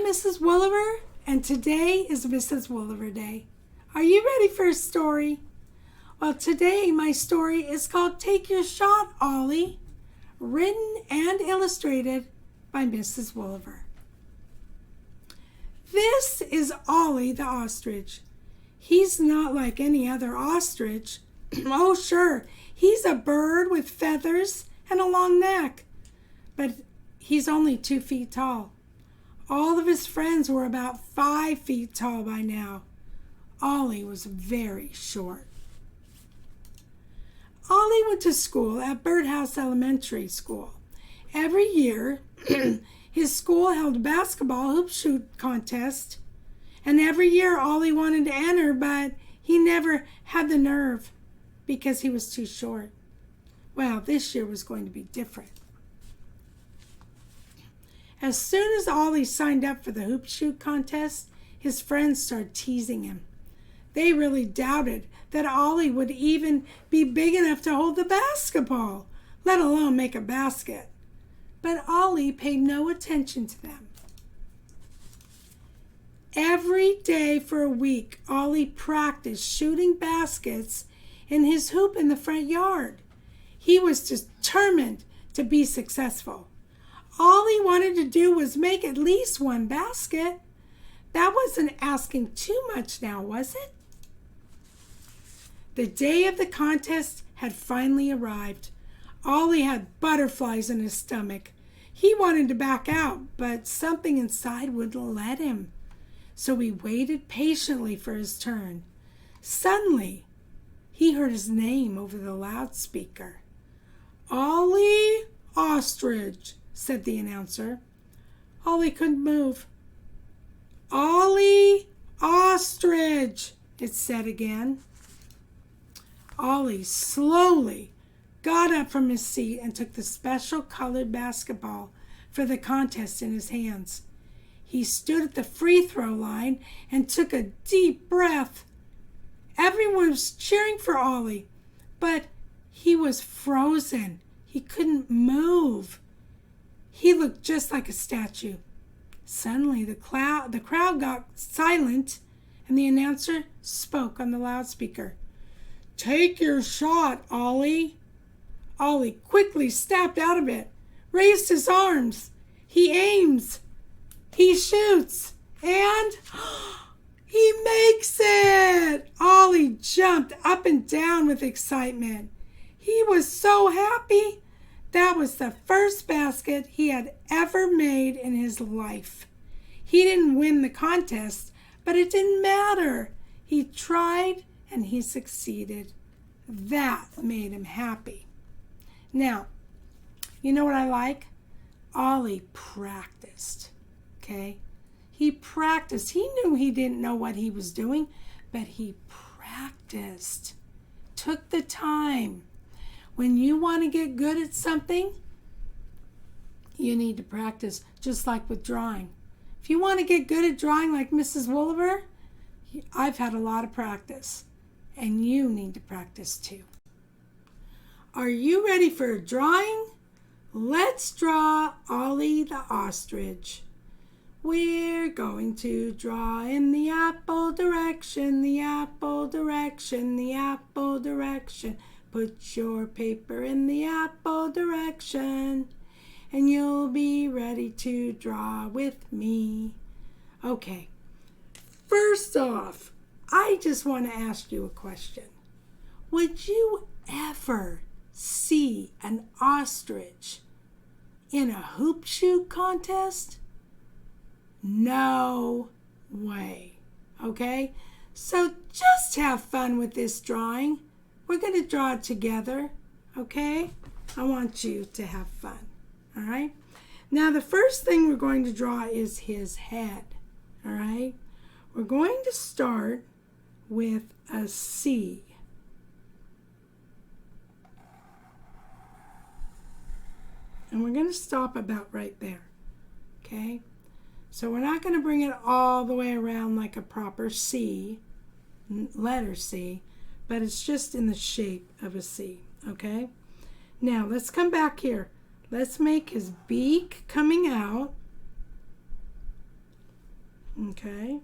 Mrs. Wooliver, and today is Mrs. Wooliver Day. Are you ready for a story? Well, today my story is called Take Your Shot, Ollie, written and illustrated by Mrs. Wooliver. This is Ollie the Ostrich. He's not like any other ostrich. Oh, sure, he's a bird with feathers and a long neck, but he's only 2 feet tall. All of his friends were about 5 feet tall by now. Ollie was very short. Ollie went to school at Birdhouse Elementary School. Every year, his school held a basketball hoop shoot contest, and every year Ollie wanted to enter, but he never had the nerve because he was too short. Well, this year was going to be different. As soon as Ollie signed up for the hoop shoot contest, his friends started teasing him. They really doubted that Ollie would even be big enough to hold the basketball, let alone make a basket. But Ollie paid no attention to them. Every day for a week, Ollie practiced shooting baskets in his hoop in the front yard. He was determined to be successful. All he wanted to do was make at least one basket. That wasn't asking too much now, was it? The day of the contest had finally arrived. Ollie had butterflies in his stomach. He wanted to back out, but something inside wouldn't let him. So he waited patiently for his turn. Suddenly, he heard his name over the loudspeaker. "Ollie Ostrich," said the announcer. Ollie couldn't move. "Ollie Ostrich," it said again. Ollie slowly got up from his seat and took the special colored basketball for the contest in his hands. He stood at the free throw line and took a deep breath. Everyone was cheering for Ollie, but he was frozen. He couldn't move. He looked just like a statue. Suddenly, the crowd got silent, and the announcer spoke on the loudspeaker. "Take your shot, Ollie." Ollie quickly snapped out of it, raised his arms. He aims. He shoots. And he makes it! Ollie jumped up and down with excitement. He was so happy. That was the first basket he had ever made in his life. He didn't win the contest, but it didn't matter. He tried and he succeeded. That made him happy. Now, you know what I like? Ollie practiced, okay? He practiced. He knew he didn't know what he was doing, but he practiced. Took the time. When you want to get good at something, you need to practice, just like with drawing. If you want to get good at drawing like Mrs. Wooliver, I've had a lot of practice, and you need to practice too. Are you ready for a drawing? Let's draw Ollie the Ostrich. We're going to draw in the apple direction, the apple direction, the apple direction. Put your paper in the apple direction, and you'll be ready to draw with me. Okay, first off, I just want to ask you a question. Would you ever see an ostrich in a hoop shoot contest? No way. Okay, so just have fun with this drawing. We're going to draw it together, okay? I want you to have fun, all right? Now, the first thing we're going to draw is his head, all right? We're going to start with a C. And we're going to stop about right there, okay? So we're not going to bring it all the way around like a proper C, letter C, but it's just in the shape of a C, okay? Now, let's come back here. Let's make his beak coming out. Okay.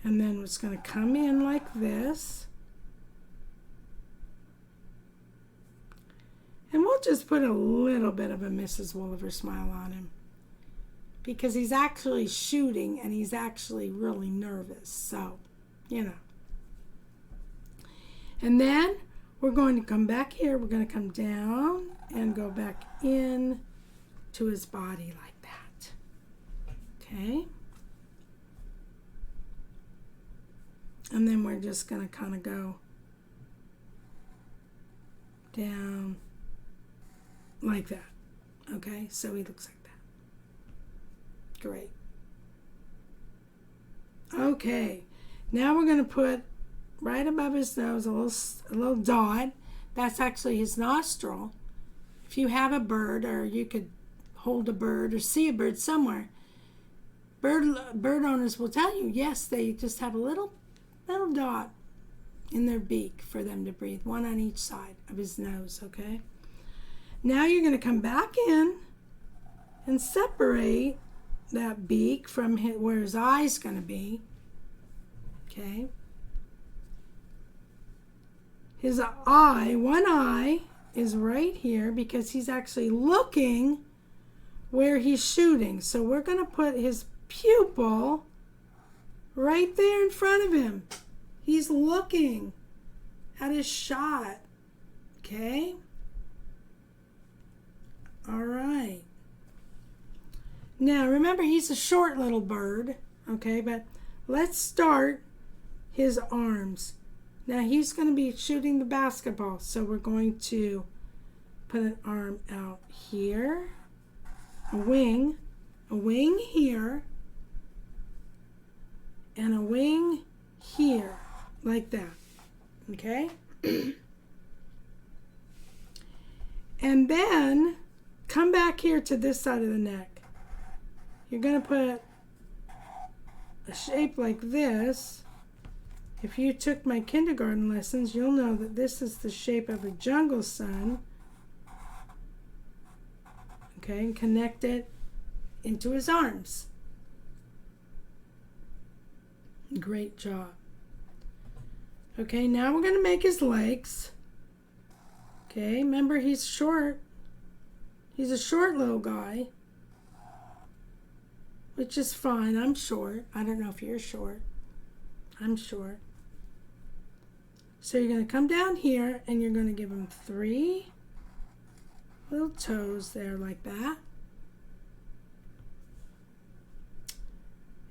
And then it's going to come in like this. And we'll just put a little bit of a Mrs. Wolliver smile on him, because he's actually shooting and he's actually really nervous. So, you know. And then we're going to come back here. We're going to come down and go back in to his body like that. Okay. And then we're just going to kind of go down like that. Okay, so he looks like that. Great. Okay, now we're going to put right above his nose a little dot. That's actually his nostril. If you have a bird, or you could hold a bird or see a bird somewhere, bird owners will tell you, yes, they just have a little dot in their beak for them to breathe, one on each side of his nose. Okay, now you're going to come back in and separate that beak from where his eye's going to be. Okay, his eye, one eye is right here because he's actually looking where he's shooting. So we're going to put his pupil right there in front of him. He's looking at his shot. Okay? All right. Now, remember, he's a short little bird. Okay, but let's start his arms. Now, he's going to be shooting the basketball. So we're going to put an arm out here. A wing here. And a wing here, like that. Okay? And then come back here to this side of the neck. You're going to put a shape like this. If you took my kindergarten lessons, you'll know that this is the shape of a jungle sun. Okay, and connect it into his arms. Great job. Okay, now we're going to make his legs. Okay, remember he's short. He's a short little guy, which is fine. I'm short. I don't know if you're short. I'm short. So you're going to come down here and you're going to give him 3 little toes there like that.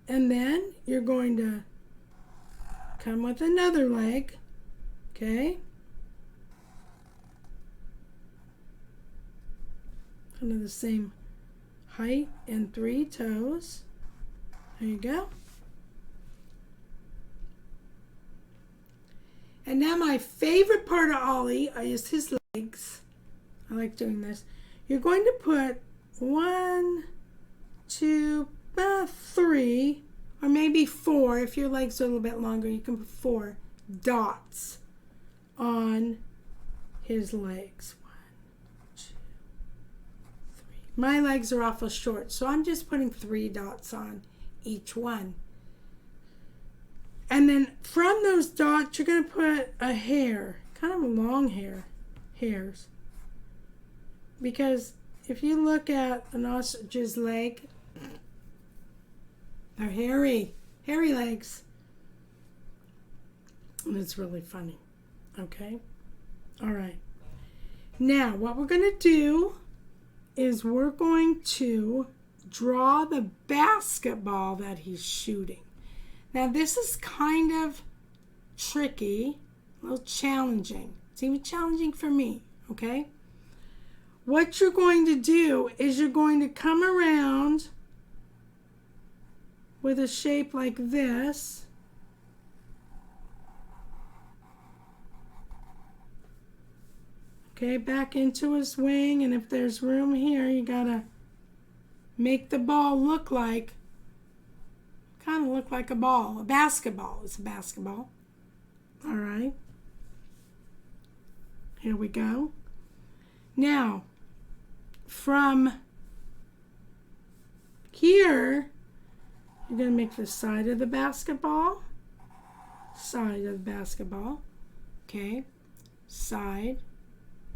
And then you're going to come with another leg, okay? Kind of the same height and 3 toes. There you go. And now my favorite part of Ollie is his legs. I like doing this. You're going to put 1, 2, 3, or maybe 4. If your legs are a little bit longer, you can put 4 dots on his legs. 1, 2, 3. My legs are awful short, so I'm just putting 3 dots on each one. And then from those dots, you're going to put a hair, kind of a long hairs. Because if you look at an ostrich's leg, they're hairy legs. And it's really funny. Okay? All right. Now, what we're going to do is we're going to draw the basketball that he's shooting. Now, this is kind of tricky, a little challenging. It's even challenging for me, okay? What you're going to do is you're going to come around with a shape like this. Okay, back into his wing, and if there's room here, you gotta make the ball look like, kind of look like a ball. A basketball is a basketball. All right. Here we go. Now, from here, You're going to make the side of the basketball. Okay, side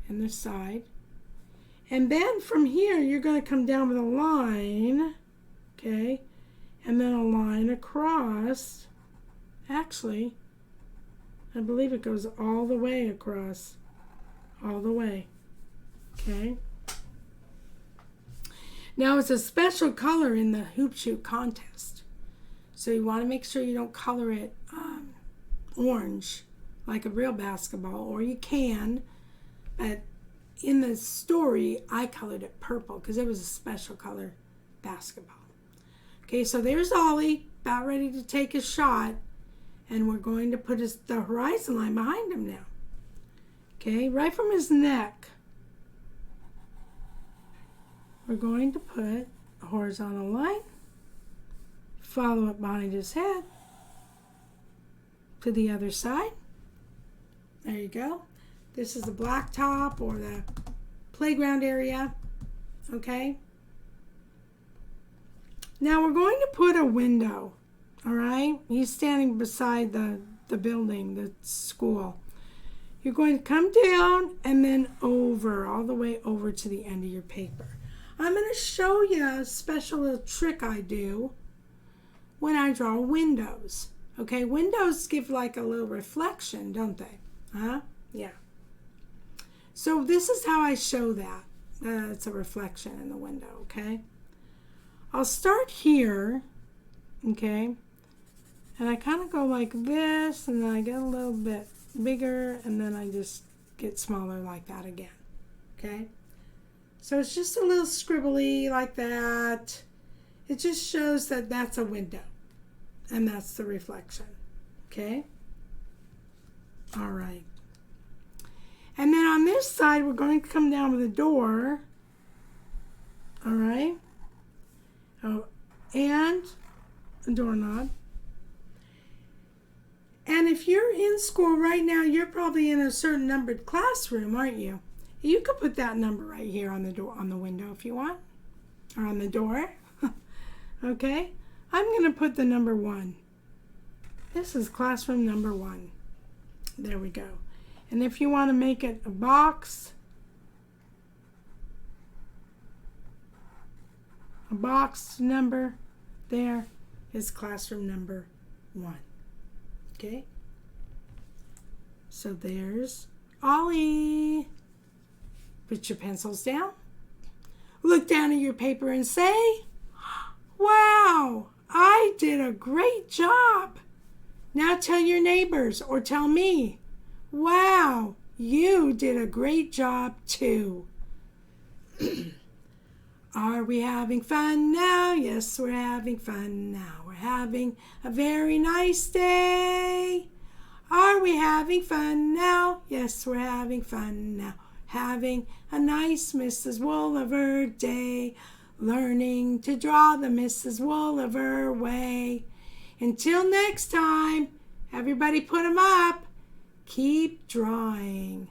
and the side. And then from here, you're going to come down with a line, okay, and then a line across. Actually, I believe it goes all the way across, all the way, okay. Now, it's a special color in the hoop shoot contest, so you want to make sure you don't color it orange like a real basketball, or you can, but in the story, I colored it purple because it was a special color basketball. Okay, so there's Ollie, about ready to take a shot, and we're going to put the horizon line behind him now. Okay, right from his neck, we're going to put a horizontal line, follow it behind his head to the other side. There you go. This is the blacktop or the playground area. Okay. Now we're going to put a window. All right. He's standing beside the building, the school. You're going to come down and then over, all the way over to the end of your paper. I'm going to show you a special little trick I do when I draw windows. Okay, windows give like a little reflection, don't they? Huh? Yeah. So this is how I show that. It's a reflection in the window, okay? I'll start here, okay? And I kind of go like this, and then I get a little bit bigger, and then I just get smaller like that again, okay? So it's just a little scribbly like that. It just shows that that's a window, and that's the reflection, okay? All right. And then on this side, we're going to come down with a door, all right? Oh, and a doorknob. And if you're in school right now, you're probably in a certain numbered classroom, aren't you? You could put that number right here on the door, on the window if you want, or on the door. Okay? I'm going to put the number 1. This is classroom number 1. There we go. And if you want to make it a box number, there is classroom number 1. Okay? So there's Ollie. Put your pencils down. Look down at your paper and say, wow, I did a great job. Now tell your neighbors or tell me, wow, you did a great job too. Are we having fun now? Yes, we're having fun now. We're having a very nice day. Are we having fun now? Yes, we're having fun now. Having a nice Mrs. Wooliver day. Learning to draw the Mrs. Wooliver way. Until next time, everybody put them up. Keep drawing.